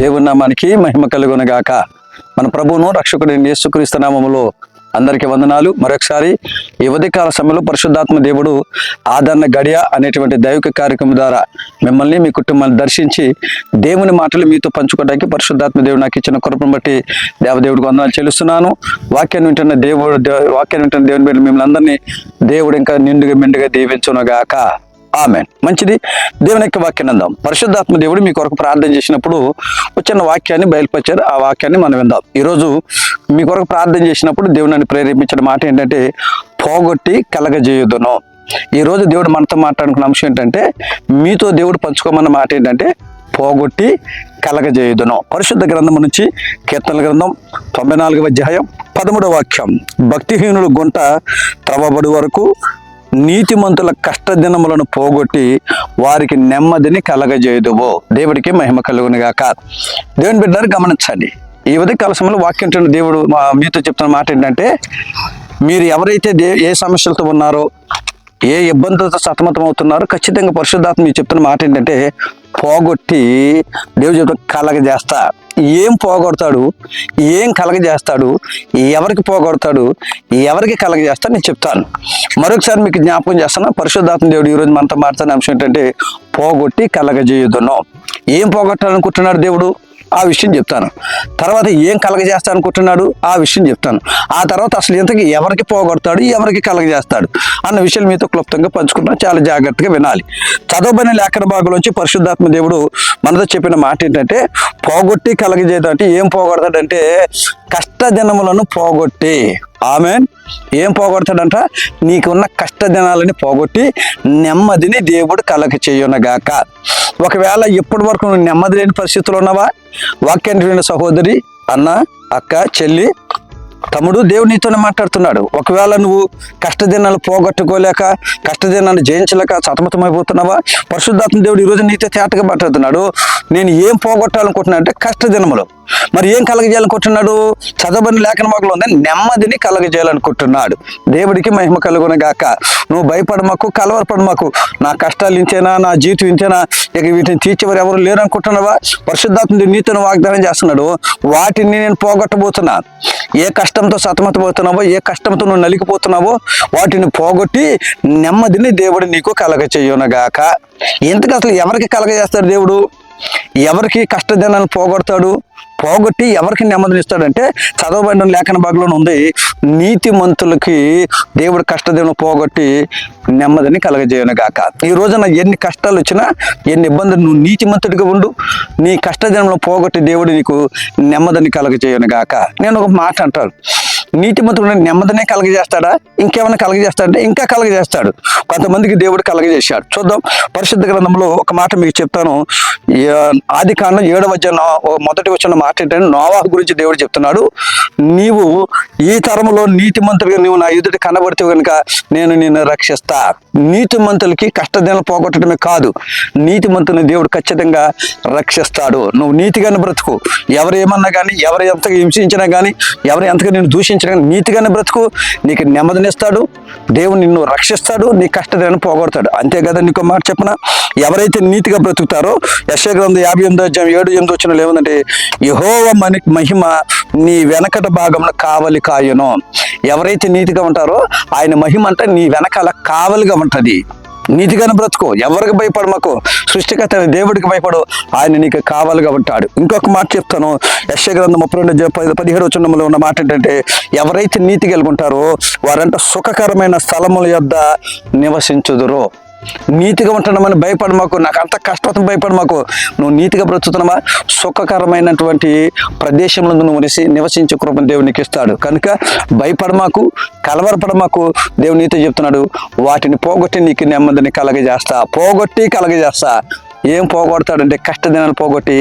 దేవుని నామానికి మహిమ కలుగునుగాక. మన ప్రభువును రక్షకుడైన యేసుక్రీస్తు నామములో అందరికీ వందనాలు. మరొకసారి ఈ ఉదయకాల సమయంలో పరిశుద్ధాత్మ దేవుడు ఆదరణ గడియ అనేటువంటి దైవిక కార్యక్రమం ద్వారా మిమ్మల్ని మీ కుటుంబాన్ని దర్శించి దేవుని మాటలు మీతో పంచుకోవడానికి పరిశుద్ధాత్మ దేవుడు నాకు ఇచ్చిన కృపను బట్టి దేవదేవుడికి వందనాలు చెల్లిస్తున్నాను. వాక్యాన్ని వింటున్న దేవుని బిడ్డలు మిమ్మల్ని అందరినీ దేవుడు ఇంకా నిండుగా మెండుగా దీవించునుగాక. ఆమేన్. మంచిది. దేవుని యొక్క వాక్యాన్ని అందాం. పరిశుద్ధాత్మ దేవుడు మీ కొరకు ప్రార్థన చేసినప్పుడు వచ్చిన వాక్యాన్ని బయలుపరిచారు. ఆ వాక్యాన్ని మనం విందాం. ఈరోజు మీ కొరకు ప్రార్థన చేసినప్పుడు దేవుడు నన్ను ప్రేరేపించిన మాట ఏంటంటే, పోగొట్టి కలగజేయుదును. ఈరోజు దేవుడు మనతో మాట్లాడుకున్న అంశం ఏంటంటే, మీతో దేవుడు పంచుకోమన్న మాట ఏంటంటే, పోగొట్టి కలగజేయుదును. పరిశుద్ధ గ్రంథం నుంచి కీర్తనల గ్రంథం 94వ అధ్యాయం 13వ వాక్యం, భక్తిహీనుడు గుంట త్రవ్వబడి వరకు నీతిమంతుల కష్టదినములను పోగొట్టి వారికి నెమ్మదిని కలగజేయుదువు. దేవుడికి మహిమ కలుగునుగాక. దేవుని బిడ్డలారా గమనించండి. ఈ ఉదయకాల సమయంలో వాక్యం దేవుడు మీతో చెప్తున్న మాట ఏంటంటే, మీరు ఎవరైతే ఏ సమస్యలతో ఉన్నారో, ఏ ఇబ్బందులతో సతమతం అవుతున్నారో, ఖచ్చితంగా పరిశుద్ధాత్మ మీరు చెప్తున్న మాట ఏంటంటే, పోగొట్టి దేవుడు చెప్తున్న కలగజేస్తా. ఏం పోగొడతాడు, ఏం కలగజేస్తాడు, ఎవరికి పోగొడతాడు, ఎవరికి కలగజేస్తాడు నేను చెప్తాను. మరొకసారి మీకు జ్ఞాపకం చేస్తాను. పరిశుద్ధాత్మ దేవుడు ఈరోజు మనతో మాట్లాడిన అంశం ఏంటంటే, పోగొట్టి కలగజేయుదును. ఏం పోగొట్టాలనుకుంటున్నాడు దేవుడు, ఆ విషయం చెప్తాను. తర్వాత ఏం కలగజేస్తాడు అనుకుంటున్నాడు, ఆ విషయం చెప్తాను. ఆ తర్వాత అసలు ఇంతకీ ఎవరికి పోగొడతాడు, ఎవరికి కలగజేస్తాడు అన్న విషయాలు మీతో క్లుప్తంగా పంచుకుంటాను. చాలా జాగ్రత్తగా వినాలి. చదవబడిన లేఖన భాగంలోంచి పరిశుద్ధాత్మ దేవుడు మనతో చెప్పిన మాట ఏంటంటే, పోగొట్టి కలగజేయడం అంటే ఏం పోగొడతాడంటే, కష్టదినములను పోగొట్టి. ఆమేన్. ఏం పోగొడతాడంట, నీకున్న కష్టదినాలని పోగొట్టి నెమ్మదిని దేవుడు కలగ చేయునగాక. ఒకవేళ ఇప్పటి వరకు నువ్వు నెమ్మది లేని పరిస్థితులు ఉన్నావా, వాక్యాన్ని విన్న సహోదరి, అన్న, అక్క, చెల్లి, తమ్ముడు, దేవుడు నీతోనే మాట్లాడుతున్నాడు. ఒకవేళ నువ్వు కష్టదినాలు పోగొట్టుకోలేక, కష్టదినాన్ని జయించలేక సతమతమైపోతున్నావా, పరిశుద్ధాత్మ దేవుడు ఈరోజు నీతో తేటగా మాట్లాడుతున్నాడు. నేను ఏం పోగొట్టాలనుకుంటున్నా అంటే కష్టదినములు. మరి ఏం కలగజేయాలనుకుంటున్నాడు, చదవని లేఖన భాగంలో ఉంది, నెమ్మదిని కలగజేయాలనుకుంటున్నాడు. దేవుడికి మహిమ కలుగునగాక. నువ్వు భయపడమాకు, కలవరపడమాకు. నా కష్టాలు ఇంతేనా, నా జీవితం ఇంతేనా, ఇక వీటిని తీర్చేవారు ఎవరు లేరు అనుకుంటున్నావా, పరిశుద్ధాత్మ నీతో వాగ్దానం చేస్తున్నాడు. వాటిని నేను పోగొట్టబోతున్నా. ఏ కష్టంతో సతమతమవుతున్నావో, ఏ కష్టంతో నువ్వు నలిగిపోతున్నావో, వాటిని పోగొట్టి నెమ్మదిని దేవుడు నీకు కలగచేయునగాక. ఎందుకు అసలు ఎవరికి కలగజేస్తాడు దేవుడు, ఎవరికి కష్టదినాన్ని పోగొడతాడు, పోగొట్టి ఎవరికి నెమ్మదినిస్తాడంటే, చదవబడిన లేఖన భాగంలో ఉంది, నీతిమంతులకి దేవుడు కష్టదినం పోగొట్టి నెమ్మదిని కలగజేయునుగాక. ఈ రోజున ఎన్ని కష్టాలు వచ్చినా, ఎన్ని ఇబ్బందులు, నువ్వు నీతిమంతుడిగా ఉండు. నీ కష్టదినంలో పోగొట్టి దేవుడు నీకు నెమ్మదిని కలగజేయునుగాక. నేను ఒక మాట అంటాను, నీతిమంతుడు నెమ్మదినే కలగజేస్తాడా, ఇంకేమైనా కలగజేస్తాడంటే ఇంకా కలగజేస్తాడు. కొంతమందికి దేవుడు కలగజేశాడు. చూద్దాం. పరిశుద్ధ గ్రంథంలో ఒక మాట మీకు చెప్తాను. ఆదికాండం 7వ అధ్యాయం మొదటి వచ్చిన మాట ఏంటంటే, నోవాహు గురించి దేవుడు చెప్తున్నాడు. నీవు ఈ తరములో నీతిమంతుడిగా నువ్వు నా ఎదుట కనబడితే కనుక నేను నిన్ను రక్షిస్తా. నీతిమంతులకి కష్టదినాలు పోగొట్టడమే కాదు, నీతిమంతుని దేవుడు ఖచ్చితంగా రక్షిస్తాడు. నువ్వు నీతిగానే బ్రతుకు. ఎవరు ఏమన్నా కానీ, ఎవరు ఎంతగా హింసించినా కానీ, ఎవరు ఎంతగా నేను దూషించినా కానీ, నీతిగానే బ్రతుకు. నీకు నెమ్మదినిస్తాడు, దేవుడు నిన్ను రక్షిస్తాడు, నీ కష్టదినాన్ని పోగొడతాడు. అంతే కదా. నీకు మాట చెప్పన, ఎవరైతే నీతిగా బ్రతుకుతారో, యెషయా గ్రంథం 58వ అధ్యాయం 7-8 వచనాలు ఏముందంటే, యెహోవా మహిమ నీ వెనకట భాగంలో కావలి కాయును. ఎవరైతే నీతిగా ఉంటారో ఆయన మహిమ అంటే నీ వెనకాల కావలిగా ఉంటుంది. నీతిగానే బ్రతుకు, ఎవరికి భయపడమాకు, సృష్టికర్త దేవుడికి భయపడు, ఆయన నీకు కావాలిగా ఉంటాడు. ఇంకొక మాట చెప్తాను. యెషయా గ్రంథం 32:17 వచనంలో ఉన్న మాట ఏంటంటే, ఎవరైతే నీతి కలిగి ఉంటారో వారంట సుఖకరమైన స్థలముల యొద్ద నివసించుదురు. నీతిగా ఉంటున్నామని భయపడమాకు, నాకు అంత కష్టం భయపడమాకు. నువ్వు నీతిగా బ్రతుకుతున్నావా, సుఖకరమైనటువంటి ప్రదేశంలో నువ్వు నివసించే కృపను దేవుడు నీకు ఇస్తాడు. కనుక భయపడమాకు, కలవరపడమాకు. దేవుడు నీతో చెప్తున్నాడు, వాటిని పోగొట్టి నీకు నెమ్మదిని కలగజేస్తా. పోగొట్టి కలగజేస్తా. ఏం పోగొడతాడంటే, కష్టదినాలు పోగొట్టి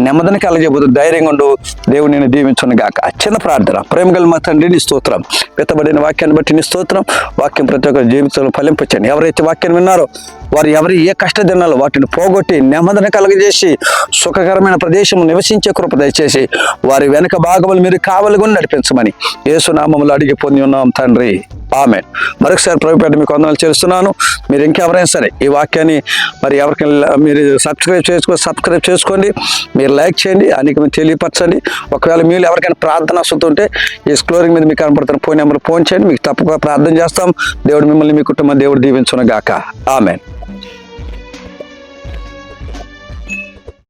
నెమ్మదిని కలగజేయబోతు. ధైర్యంగా ఉండు. దేవుడు నేను దీవించునుగాక. చిన్న ప్రార్థన. ప్రేమగల మా తండ్రి, నీ స్తోత్రం. పెత్తబడిన వాక్యాన్ని బట్టి నీ స్తోత్రం. వాక్యం ప్రతి ఒక్కరి జీవితంలో ఫలింపచ్చండి. ఎవరైతే వాక్యాన్ని విన్నారో వారు ఏ కష్టదినాలు వాటిని పోగొట్టి నెమ్మదిని కలగజేసి సుఖకరమైన ప్రదేశం నివసించే కృప దయచేసి వారి వెనక భాగములు మీరు కావలిగా నడిపించమని యేసు నామములో అడిగి పొంది ఉన్నాం తండ్రి. ఆమెన్. మరొకసారి ప్రభుపేట మీకు వందనాలు చేస్తున్నాను. మీరు ఇంకెవరైనా సరే ఈ వాక్యాన్ని మరి ఎవరికైనా మీరు సబ్స్క్రైబ్ చేసుకోండి, మీరు లైక్ చేయండి, అనేక తెలియపరచండి. ఒకవేళ మీరు ఎవరికైనా ప్రార్థన వస్తుంటే ఈ స్క్రోలింగ్ మీద మీకు కనపడుతున్న ఫోన్ నెంబర్ ఫోన్ చేయండి, మీకు తప్పకుండా ప్రార్థన చేస్తాం. దేవుడు మిమ్మల్ని మీ కుటుంబం దేవుడు దీవించును గాక. ఆమెన్.